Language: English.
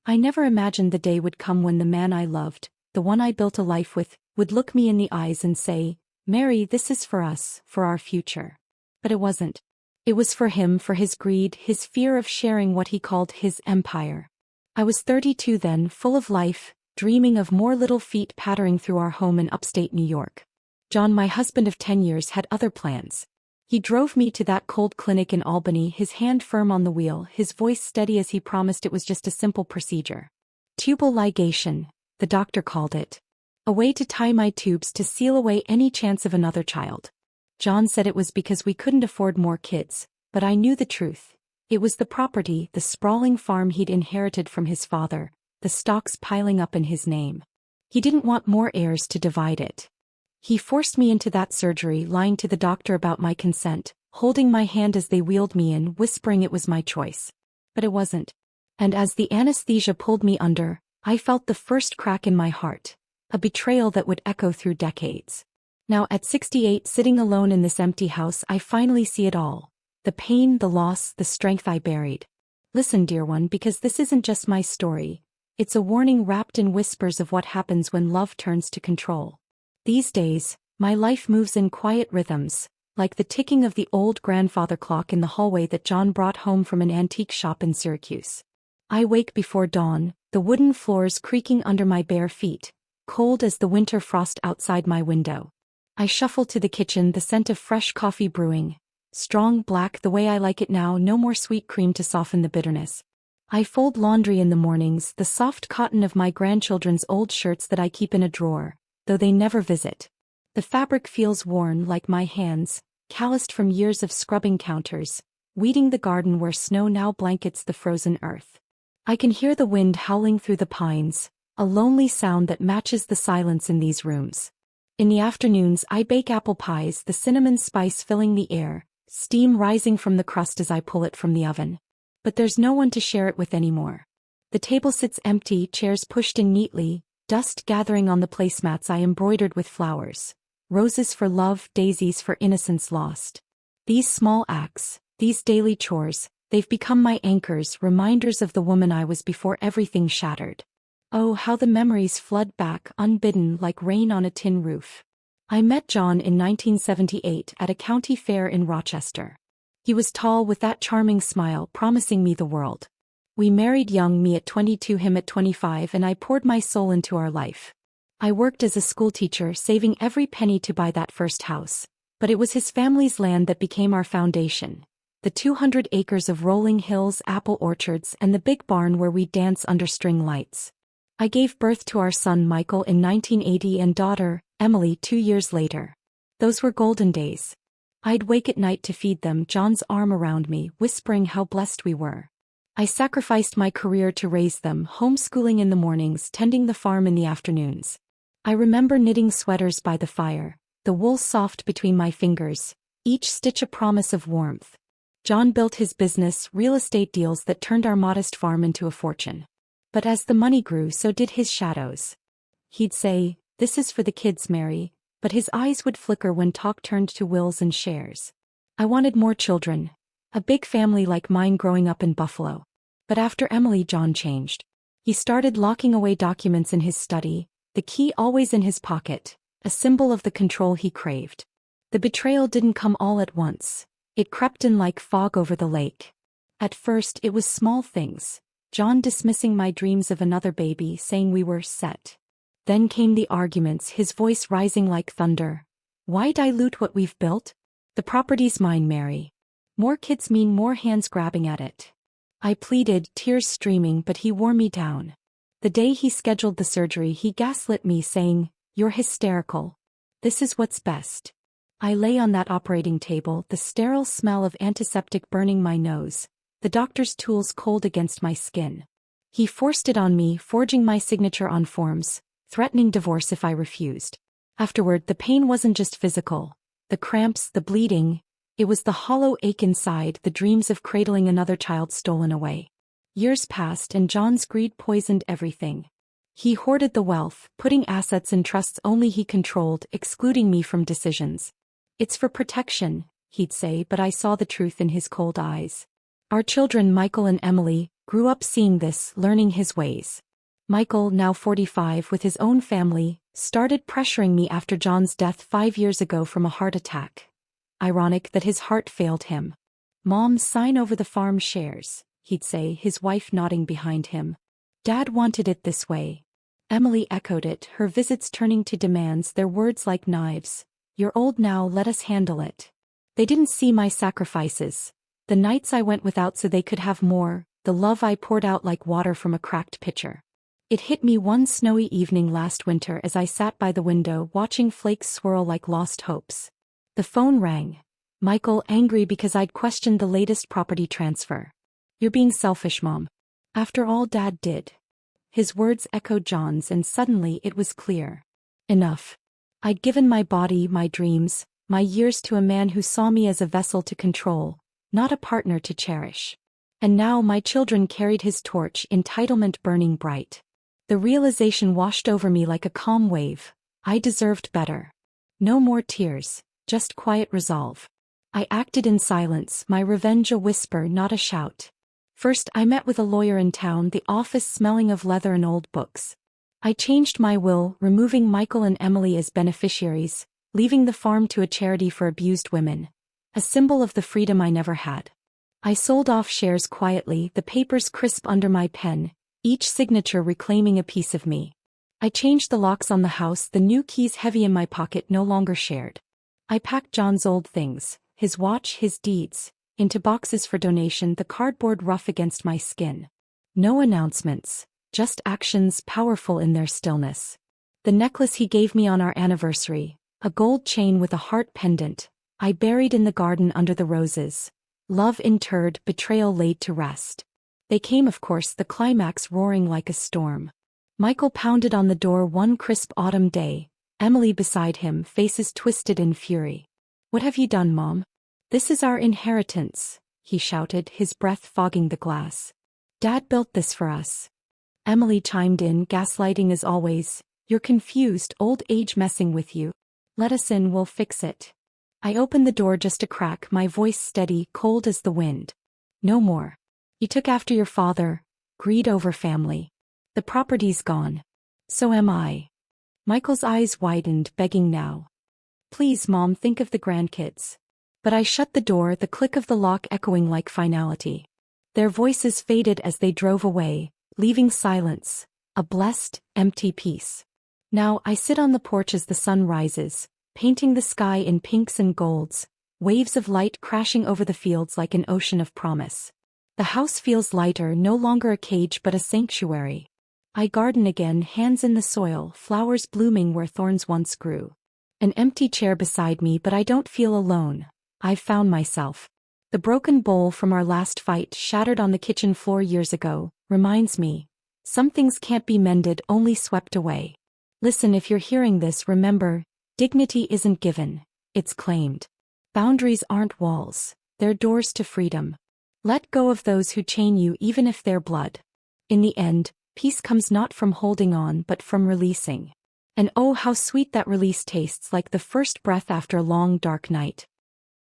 I never imagined the day would come when the man I loved, the one I built a life with, would look me in the eyes and say, "Mary, this is for us, for our future." But it wasn't. It was for him, for his greed, his fear of sharing what he called his empire. I was 32 then, full of life, dreaming of more little feet pattering through our home in upstate New York. John, my husband of 10 years, had other plans. He drove me to that cold clinic in Albany, his hand firm on the wheel, his voice steady as he promised it was just a simple procedure. Tubal ligation, the doctor called it. A way to tie my tubes to seal away any chance of another child. John said it was because we couldn't afford more kids, but I knew the truth. It was the property, the sprawling farm he'd inherited from his father, the stocks piling up in his name. He didn't want more heirs to divide it. He forced me into that surgery, lying to the doctor about my consent, holding my hand as they wheeled me in, whispering it was my choice. But it wasn't. And as the anesthesia pulled me under, I felt the first crack in my heart, a betrayal that would echo through decades. Now at 68, sitting alone in this empty house, I finally see it all. The pain, the loss, the strength I buried. Listen, dear one, because this isn't just my story. It's a warning wrapped in whispers of what happens when love turns to control. These days, my life moves in quiet rhythms, like the ticking of the old grandfather clock in the hallway that John brought home from an antique shop in Syracuse. I wake before dawn, the wooden floors creaking under my bare feet, cold as the winter frost outside my window. I shuffle to the kitchen, the scent of fresh coffee brewing. Strong black, the way I like it now, no more sweet cream to soften the bitterness. I fold laundry in the mornings, the soft cotton of my grandchildren's old shirts that I keep in a drawer, though they never visit. The fabric feels worn, like my hands, calloused from years of scrubbing counters, weeding the garden where snow now blankets the frozen earth. I can hear the wind howling through the pines, a lonely sound that matches the silence in these rooms. In the afternoons, I bake apple pies, the cinnamon spice filling the air, steam rising from the crust as I pull it from the oven. But there's no one to share it with anymore. The table sits empty, chairs pushed in neatly, dust gathering on the placemats I embroidered with flowers. Roses for love, daisies for innocence lost. These small acts, these daily chores, they've become my anchors, reminders of the woman I was before everything shattered. Oh, how the memories flood back, unbidden, like rain on a tin roof. I met John in 1978 at a county fair in Rochester. He was tall with that charming smile, promising me the world. We married young, me at 22, him at 25, and I poured my soul into our life. I worked as a schoolteacher, saving every penny to buy that first house. But it was his family's land that became our foundation. The 200 acres of rolling hills, apple orchards, and the big barn where we dance under string lights. I gave birth to our son Michael in 1980 and daughter, Emily, 2 years later. Those were golden days. I'd wake at night to feed them, John's arm around me, whispering how blessed we were. I sacrificed my career to raise them, homeschooling in the mornings, tending the farm in the afternoons. I remember knitting sweaters by the fire, the wool soft between my fingers, each stitch a promise of warmth. John built his business, real estate deals that turned our modest farm into a fortune. But as the money grew, so did his shadows. He'd say, "This is for the kids, Mary," but his eyes would flicker when talk turned to wills and shares. I wanted more children. A big family like mine growing up in Buffalo. But after Emily, John changed. He started locking away documents in his study, the key always in his pocket, a symbol of the control he craved. The betrayal didn't come all at once. It crept in like fog over the lake. At first, it was small things. John dismissing my dreams of another baby, saying we were set. Then came the arguments, his voice rising like thunder. "Why dilute what we've built? The property's mine, Mary. More kids mean more hands grabbing at it." I pleaded, tears streaming, but he wore me down. The day he scheduled the surgery, he gaslit me, saying, "You're hysterical. This is what's best." I lay on that operating table, the sterile smell of antiseptic burning my nose, the doctor's tools cold against my skin. He forced it on me, forging my signature on forms, threatening divorce if I refused. Afterward, the pain wasn't just physical. The cramps, the bleeding. It was the hollow ache inside, the dreams of cradling another child stolen away. Years passed and John's greed poisoned everything. He hoarded the wealth, putting assets in trusts only he controlled, excluding me from decisions. "It's for protection," he'd say, but I saw the truth in his cold eyes. Our children, Michael and Emily, Grew up seeing this, learning his ways. Michael, now 45 with his own family, started pressuring me after John's death 5 years ago from a heart attack. Ironic that his heart failed him. "Mom, sign over the farm shares," he'd say, his wife nodding behind him. "Dad wanted it this way." Emily echoed it, her visits turning to demands, their words like knives. "You're old now, let us handle it." They didn't see my sacrifices. The nights I went without so they could have more, the love I poured out like water from a cracked pitcher. It hit me one snowy evening last winter as I sat by the window watching flakes swirl like lost hopes. The phone rang. Michael, angry because I'd questioned the latest property transfer. "You're being selfish, Mom. After all Dad did." His words echoed John's, and suddenly it was clear. Enough. I'd given my body, my dreams, my years to a man who saw me as a vessel to control, not a partner to cherish. And now my children carried his torch, entitlement burning bright. The realization washed over me like a calm wave. I deserved better. No more tears, just quiet resolve. I acted in silence, my revenge a whisper, not a shout. First, I met with a lawyer in town, the office smelling of leather and old books. I changed my will, removing Michael and Emily as beneficiaries, leaving the farm to a charity for abused women. A symbol of the freedom I never had. I sold off shares quietly, the papers crisp under my pen, each signature reclaiming a piece of me. I changed the locks on the house, the new keys heavy in my pocket, no longer shared. I packed John's old things, his watch, his deeds, into boxes for donation, the cardboard rough against my skin. No announcements, just actions powerful in their stillness. The necklace he gave me on our anniversary, a gold chain with a heart pendant, I buried in the garden under the roses. Love interred, betrayal laid to rest. They came, of course, the climax roaring like a storm. Michael pounded on the door one crisp autumn day, Emily beside him, faces twisted in fury. "What have you done, Mom? This is our inheritance," he shouted, his breath fogging the glass. "Dad built this for us." Emily chimed in, gaslighting as always. "You're confused, old age messing with you. Let us in, we'll fix it." I opened the door just a crack, my voice steady, cold as the wind. "No more. You took after your father, greed over family. The property's gone. So am I." Michael's eyes widened, begging now. "Please, Mom, think of the grandkids." But I shut the door, the click of the lock echoing like finality. Their voices faded as they drove away, leaving silence, a blessed, empty peace. Now I sit on the porch as the sun rises, painting the sky in pinks and golds, waves of light crashing over the fields like an ocean of promise. The house feels lighter, no longer a cage but a sanctuary. I garden again, hands in the soil, flowers blooming where thorns once grew. An empty chair beside me, but I don't feel alone. I've found myself. The broken bowl from our last fight, shattered on the kitchen floor years ago, reminds me. Some things can't be mended, only swept away. Listen, if you're hearing this, remember, dignity isn't given, it's claimed. Boundaries aren't walls, they're doors to freedom. Let go of those who chain you even if they're blood. In the end, peace comes not from holding on but from releasing. And oh, how sweet that release tastes, like the first breath after a long dark night.